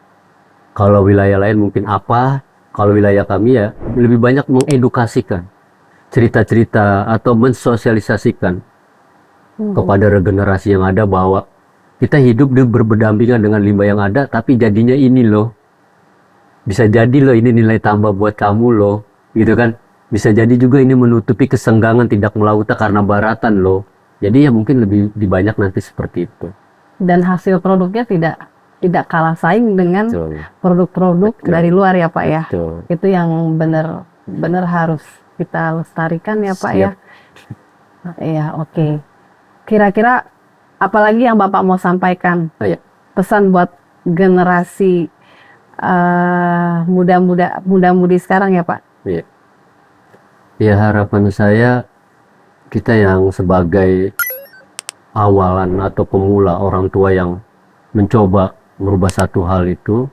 Kalau wilayah lain mungkin apa, kalau wilayah kami ya lebih banyak mengedukasikan, cerita-cerita atau mensosialisasikan kepada regenerasi yang ada bahwa kita hidup berdampingan dengan limbah yang ada, tapi jadinya ini loh. Bisa jadi loh ini nilai tambah buat kamu loh, gitu kan. Bisa jadi juga ini menutupi kesenggangan tidak melautnya karena baratan loh. Jadi ya mungkin lebih banyak nanti seperti itu. Dan hasil produknya tidak kalah saing dengan produk-produk dari luar ya Pak ya. Betul. Itu yang benar harus kita lestarikan ya Pak ya. Iya, oke. Kira-kira apalagi yang Bapak mau sampaikan? Pesan buat generasi muda-mudi sekarang ya Pak? Iya. Ya harapan saya kita yang sebagai awalan atau pemula orang tua yang mencoba merubah satu hal itu,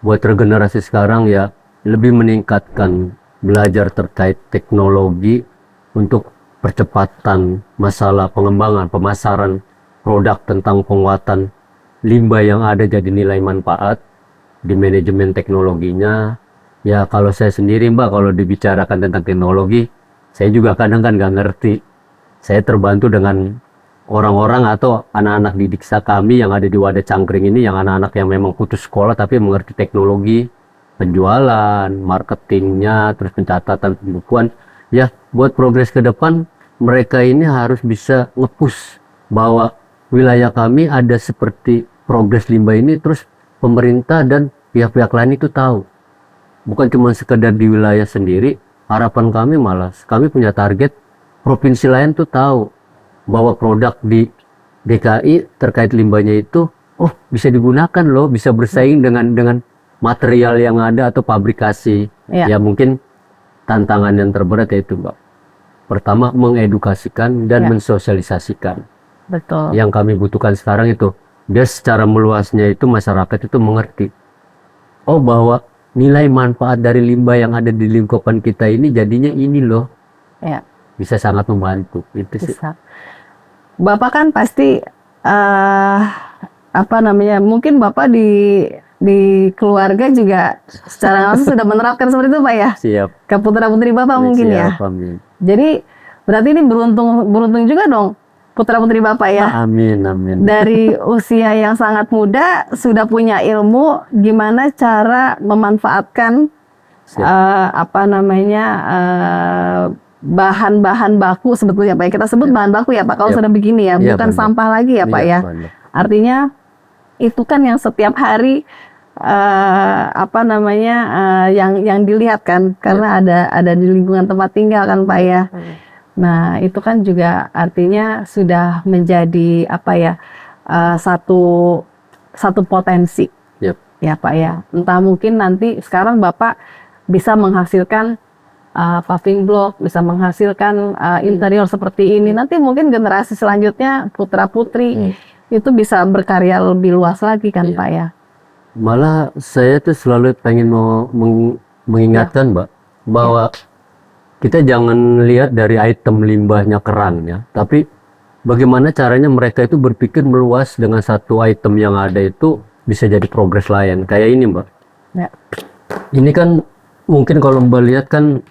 buat regenerasi sekarang ya lebih meningkatkan belajar terkait teknologi untuk percepatan masalah pengembangan, pemasaran produk tentang penguatan limbah yang ada jadi nilai manfaat di manajemen teknologinya. Ya kalau saya sendiri Mbak, kalau dibicarakan tentang teknologi, saya juga kadang kan nggak ngerti. Saya terbantu dengan orang-orang atau anak-anak didik kami yang ada di Wadah Cangkring ini, yang anak-anak yang memang putus sekolah tapi mengerti teknologi, penjualan, marketingnya, terus pencatatan pembukuan. Ya buat progres ke depan, mereka ini harus bisa nge-push bahwa wilayah kami ada seperti progres limbah ini, terus pemerintah dan pihak-pihak lain itu tahu. Bukan cuma sekedar di wilayah sendiri, harapan kami malah kami punya target provinsi lain tuh tahu bahwa produk di DKI terkait limbahnya itu bisa digunakan loh, bisa bersaing dengan material yang ada atau pabrikasi. Ya mungkin tantangan yang terberat yaitu Mbak, pertama mengedukasikan dan mensosialisasikan. Betul. Yang kami butuhkan sekarang itu biar secara meluasnya itu masyarakat itu mengerti bahwa nilai manfaat dari limbah yang ada di lingkungan kita ini jadinya ini loh, Ya, bisa sangat membantu. Itu sih. bisa. Bapak kan pasti apa namanya? Mungkin Bapak di keluarga juga secara langsung sudah menerapkan seperti itu, Pak ya? Siap. Ke putra-putri Bapak mungkin ya. Siap, amin. Jadi berarti ini beruntung juga dong putra-putri Bapak ya. Amin, amin. Dari usia yang sangat muda sudah punya ilmu gimana cara memanfaatkan Siap. apa namanya bahan-bahan baku sebetulnya Pak ya. Kita sebut bahan baku ya Pak kalau Yap. sudah begini ya, Iya, bukan benar. sampah lagi ya Pak Iya, ya. benar. Artinya itu kan yang setiap hari apa namanya yang dilihat kan karena ada di lingkungan tempat tinggal kan Pak ya. Nah, itu kan juga artinya sudah menjadi apa ya satu potensi Yap. ya Pak ya. Entah mungkin nanti sekarang Bapak bisa menghasilkan paving block, bisa menghasilkan interior seperti ini. Nanti mungkin generasi selanjutnya putra-putri itu bisa berkarya lebih luas lagi kan Iya. Pak ya. Malah saya tuh selalu pengen mau mengingatkan Mbak bahwa kita jangan lihat dari item limbahnya kerang ya, tapi bagaimana caranya mereka itu berpikir meluas dengan satu item yang ada itu bisa jadi progres lain. Kayak ini Mbak. Ya. Ini kan mungkin kalau Mbak lihat kan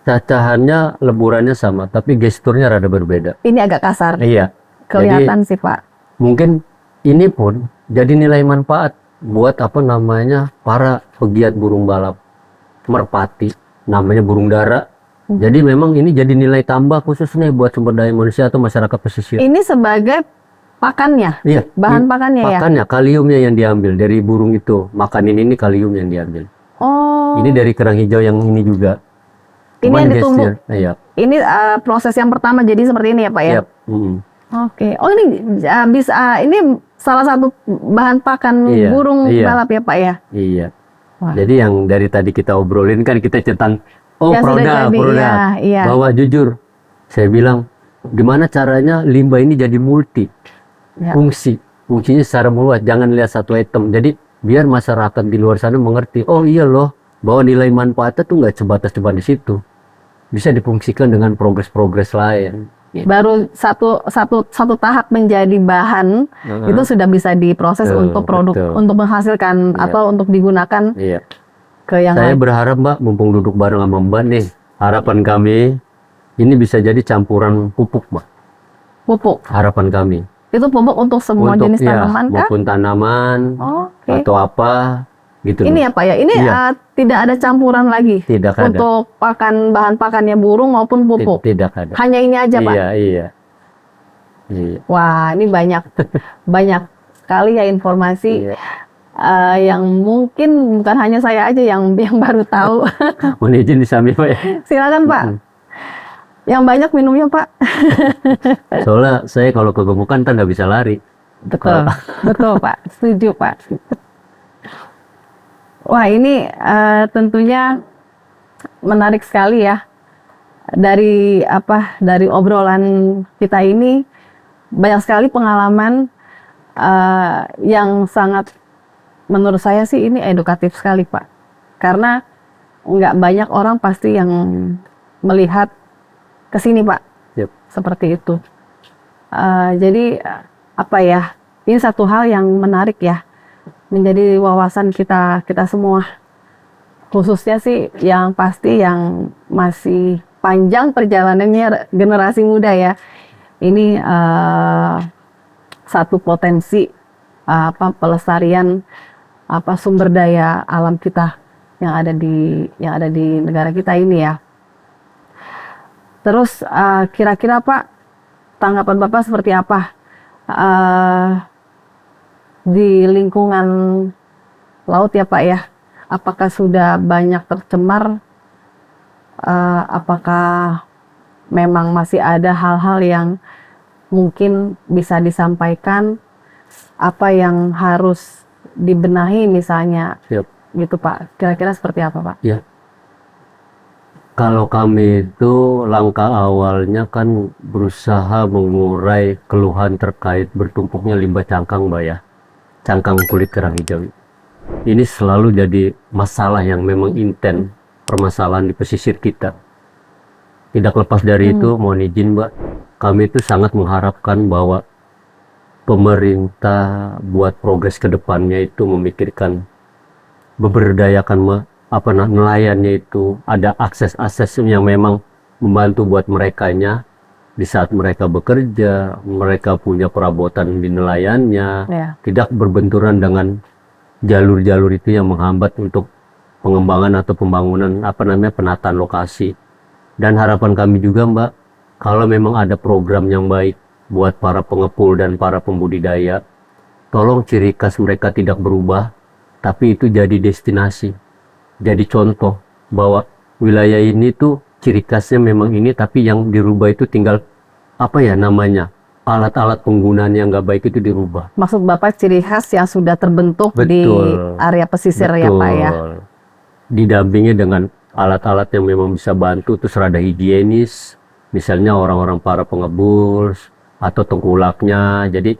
cacahannya, leburannya sama, tapi gesturnya rada berbeda. Ini agak kasar, Iya. kelihatan sih Pak. Mungkin ini pun jadi nilai manfaat buat apa namanya para pegiat burung balap merpati, namanya burung dara. Jadi memang ini jadi nilai tambah khususnya buat sumber daya manusia atau masyarakat pesisir. Ini sebagai pakannya, Iya, bahan pakannya ya. pakannya kaliumnya yang diambil dari burung itu. Makanin ini kalium yang diambil. Oh, Ini dari kerang hijau yang ini juga. ini Cuman yang ditumbuk. gesture, iya. Ini proses yang pertama jadi seperti ini ya Pak ya. Yap, mm. Oke. Oh ini bisa ini salah satu bahan pakan Iya, burung iya. balap ya Pak ya. Iya. Wah. Jadi yang dari tadi kita obrolin kan kita tentang Yang sudah jadi, produk. iya, iya. Bahwa jujur, saya bilang gimana caranya limbah ini jadi multi Ya. fungsi. Fungsinya secara meluas, jangan lihat satu item. Jadi biar masyarakat di luar sana mengerti, oh iya loh, bahwa nilai manfaatnya tuh nggak sebatas cuma di situ. Bisa difungsikan dengan progres-progres lain. Baru satu tahap menjadi bahan itu sudah bisa diproses Betul, untuk produk betul. untuk menghasilkan Iya. atau untuk digunakan Iya. ke yang Saya lain. berharap Mbak, mumpung duduk bareng sama Mbak nih, harapan kami ini bisa jadi campuran pupuk Mbak. Pupuk. Harapan kami. Itu pupuk untuk semua jenis ya, tanaman kah? maupun tanaman Oke. atau apa gitu. Ini loh. ya Pak ya. Ini Iya. tidak ada campuran lagi Tidak ada. untuk bahan pakannya burung maupun pupuk. Tidak ada. Hanya ini aja Pak. Iya, iya. Iya. Wah, ini banyak sekali ya informasi Iya. yang mungkin bukan hanya saya aja yang baru tahu. Mohon izin disambi Pak ya. Silakan Pak. Yang banyak minumnya Pak. Soalnya saya kalau kegemukan kan nggak bisa lari. Betul, betul Pak. Setuju Pak. Wah ini tentunya menarik sekali ya. Dari obrolan kita ini banyak sekali pengalaman yang sangat menurut saya sih ini edukatif sekali Pak. Karena nggak banyak orang pasti yang melihat ke sini Pak. Yep. Seperti itu. Jadi apa ya? Ini satu hal yang menarik ya. Menjadi wawasan kita semua. Khususnya sih yang pasti yang masih panjang perjalanannya generasi muda ya. Ini satu potensi pelestarian sumber daya alam kita yang ada di negara kita ini ya. Terus kira-kira Pak tanggapan Bapak seperti apa di lingkungan laut ya Pak ya? Apakah sudah banyak tercemar? Apakah memang masih ada hal-hal yang mungkin bisa disampaikan? Apa yang harus dibenahi misalnya? Siap. Gitu Pak. Kira-kira seperti apa Pak? Ya. Kalau kami itu langkah awalnya kan berusaha mengurai keluhan terkait bertumpuknya limbah cangkang Mbak ya. Cangkang kulit kerang hijau. ini selalu jadi masalah yang memang intens, permasalahan di pesisir kita. Tidak lepas dari itu, mohon izin Mbak, kami itu sangat mengharapkan bahwa pemerintah buat progres ke depannya itu memikirkan memberdayakan nelayannya itu, ada akses-akses yang memang membantu buat merekanya di saat mereka bekerja, mereka punya perabotan di nelayannya, tidak berbenturan dengan jalur-jalur itu yang menghambat untuk pengembangan atau pembangunan penataan lokasi. Dan harapan kami juga Mbak, kalau memang ada program yang baik buat para pengepul dan para pembudidaya, tolong ciri khas mereka tidak berubah, tapi itu jadi destinasi, jadi contoh bahwa wilayah ini tuh ciri khasnya memang ini, tapi yang dirubah itu tinggal alat-alat penggunaan yang nggak baik itu dirubah. Maksud Bapak ciri khas yang sudah terbentuk di area pesisir ya Pak ya? Didampingi dengan alat-alat yang memang bisa bantu, terus rada higienis, misalnya orang-orang para pengebul atau tengkulaknya, jadi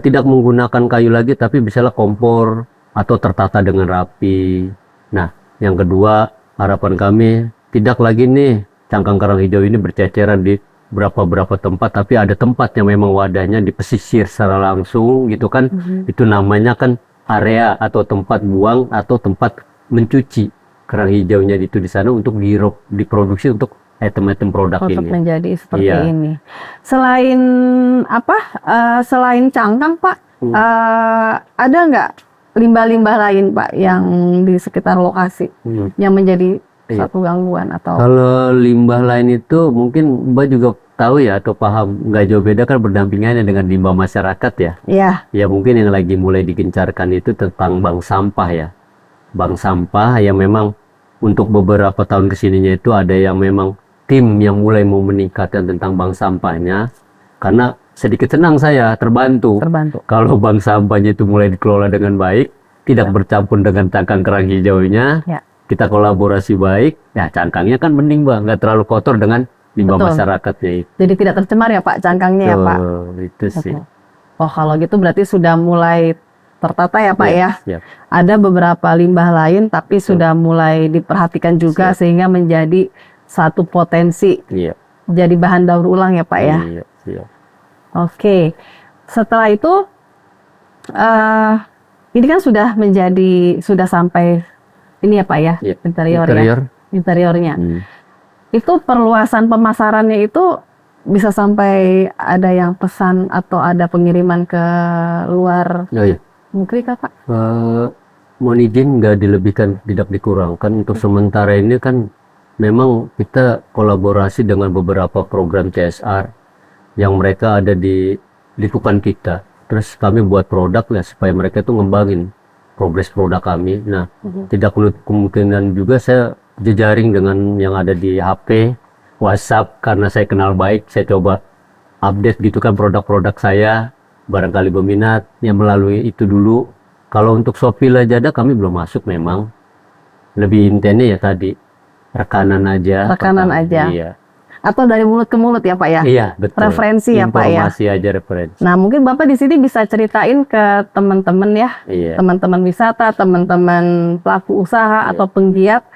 tidak menggunakan kayu lagi, tapi misalnya kompor atau tertata dengan rapi. Nah, yang kedua, harapan kami tidak lagi nih cangkang kerang hijau ini berceceran di berapa tempat, tapi ada tempat yang memang wadahnya di pesisir secara langsung gitu kan. Itu namanya kan area atau tempat buang atau tempat mencuci kerang hijaunya itu di sana untuk diproduksi untuk item-item produk ini. Untuk menjadi seperti ini. Selain selain cangkang Pak, ada nggak limbah-limbah lain Pak yang di sekitar lokasi yang menjadi satu gangguan atau? Kalau limbah lain itu mungkin Mbak juga tahu ya atau paham, nggak jauh beda kan berdampingannya dengan limbah masyarakat ya. Iya. Ya mungkin yang lagi mulai digencarkan itu tentang bank sampah ya. Bank sampah yang memang untuk beberapa tahun kesininya itu ada yang memang tim yang mulai mau meningkatkan tentang bank sampahnya, karena sedikit senang saya terbantu. Kalau bank sampahnya itu mulai dikelola dengan baik, tidak bercampur dengan cangkang kerang hijaunya. Kita kolaborasi baik, ya cangkangnya kan mending Bang, nggak terlalu kotor dengan limbah masyarakatnya itu. Jadi tidak tercemar ya Pak cangkangnya ya Pak? Itu sih. Oh kalau gitu berarti sudah mulai tertata ya Pak ya? Ada beberapa limbah lain tapi sudah mulai diperhatikan juga sehingga menjadi satu potensi. Jadi bahan daur ulang ya Pak ya? Oke. Setelah itu, ini kan sudah sampai ini ya Pak ya, interiornya. Itu perluasan pemasarannya itu bisa sampai ada yang pesan atau ada pengiriman ke luar negeri kah Pak? Mohon izin nggak dilebihkan, tidak dikurangkan. Untuk sementara ini kan memang kita kolaborasi dengan beberapa program CSR yang mereka ada di lingkungan kita. Terus kami buat produk ya supaya mereka itu ngembangin progres produk kami. Nah, tidak menutup kemungkinan juga saya jejaring dengan yang ada di HP, WhatsApp, karena saya kenal baik, saya coba update gitu kan produk-produk saya, barangkali berminat, yang melalui itu dulu. Kalau untuk Shopee Lazada kami belum masuk memang, lebih intensnya ya tadi, rekanan aja. Iya. Atau dari mulut ke mulut ya Pak ya? Iya, betul. Referensi ya Pak ya? Informasi aja referensi. Nah mungkin Bapak di sini bisa ceritain ke teman-teman ya, teman-teman wisata, teman-teman pelaku usaha atau penggiat.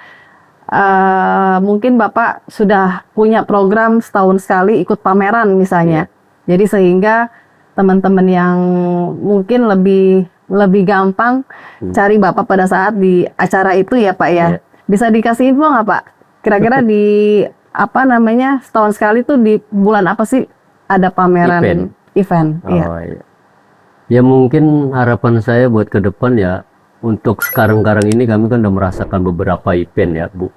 Mungkin Bapak sudah punya program setahun sekali ikut pameran misalnya. Jadi sehingga teman-teman yang mungkin lebih gampang cari Bapak pada saat di acara itu ya Pak ya. Bisa dikasih info nggak Pak? Kira-kira di setahun sekali tuh di bulan apa sih ada pameran event? Ya mungkin harapan saya buat ke depan ya, untuk sekarang ini kami kan udah merasakan beberapa event ya Bu.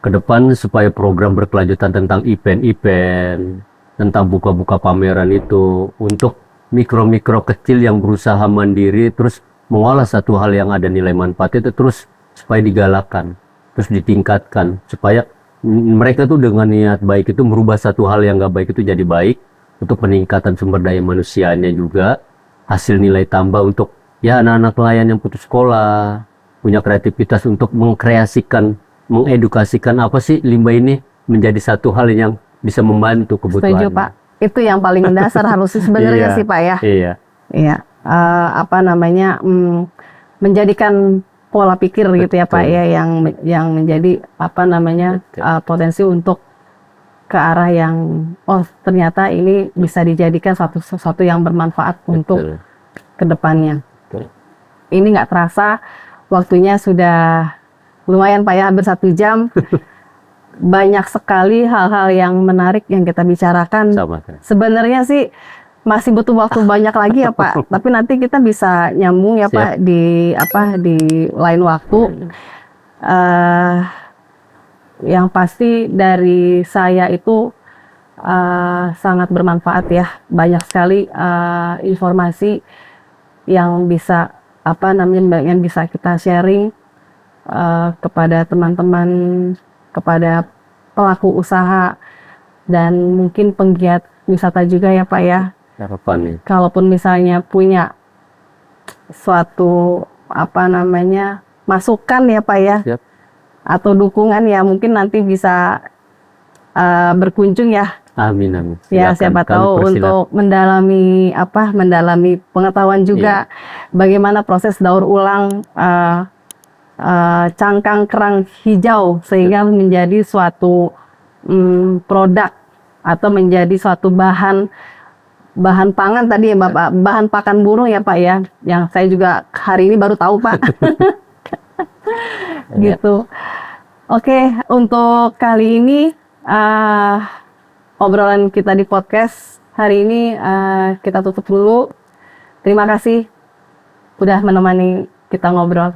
Ke depan supaya program berkelanjutan tentang event-event, tentang buka-buka pameran itu untuk mikro-mikro kecil yang berusaha mandiri terus mengolah satu hal yang ada nilai manfaat itu terus supaya digalakkan, terus ditingkatkan supaya mereka tuh dengan niat baik itu merubah satu hal yang nggak baik itu jadi baik, untuk peningkatan sumber daya manusianya juga, hasil nilai tambah untuk ya anak-anak nelayan yang putus sekolah, punya kreativitas untuk mengkreasikan, mengedukasikan apa sih limbah ini menjadi satu hal yang bisa membantu kebutuhan. Setuju Pak, itu yang paling mendasar harus sebenarnya sih Pak ya. menjadikan pola pikir gitu ya Pak ya, yang menjadi apa namanya potensi untuk ke arah yang ternyata ini bisa dijadikan sesuatu yang bermanfaat untuk kedepannya. Ini nggak terasa waktunya sudah lumayan Pak ya, hampir 1 jam. Banyak sekali hal-hal yang menarik yang kita bicarakan. Sebenarnya sih masih butuh waktu banyak lagi ya Pak, tapi nanti kita bisa nyambung ya Pak di lain waktu. Yang pasti dari saya itu sangat bermanfaat ya, banyak sekali informasi yang bisa yang bisa kita sharing kepada teman-teman, kepada pelaku usaha dan mungkin penggiat wisata juga ya Pak ya. Kalaupun misalnya punya suatu masukan ya Pak ya, atau dukungan ya, mungkin nanti bisa berkunjung ya. Amin amin. Ya siapa tahu untuk mendalami pengetahuan juga bagaimana proses daur ulang cangkang kerang hijau sehingga menjadi suatu produk atau menjadi suatu bahan pangan tadi ya Bapak, bahan pakan burung ya Pak ya, yang saya juga hari ini baru tahu Pak. Gitu. Oke, untuk kali ini obrolan kita di podcast hari ini kita tutup dulu. Terima kasih udah menemani kita ngobrol.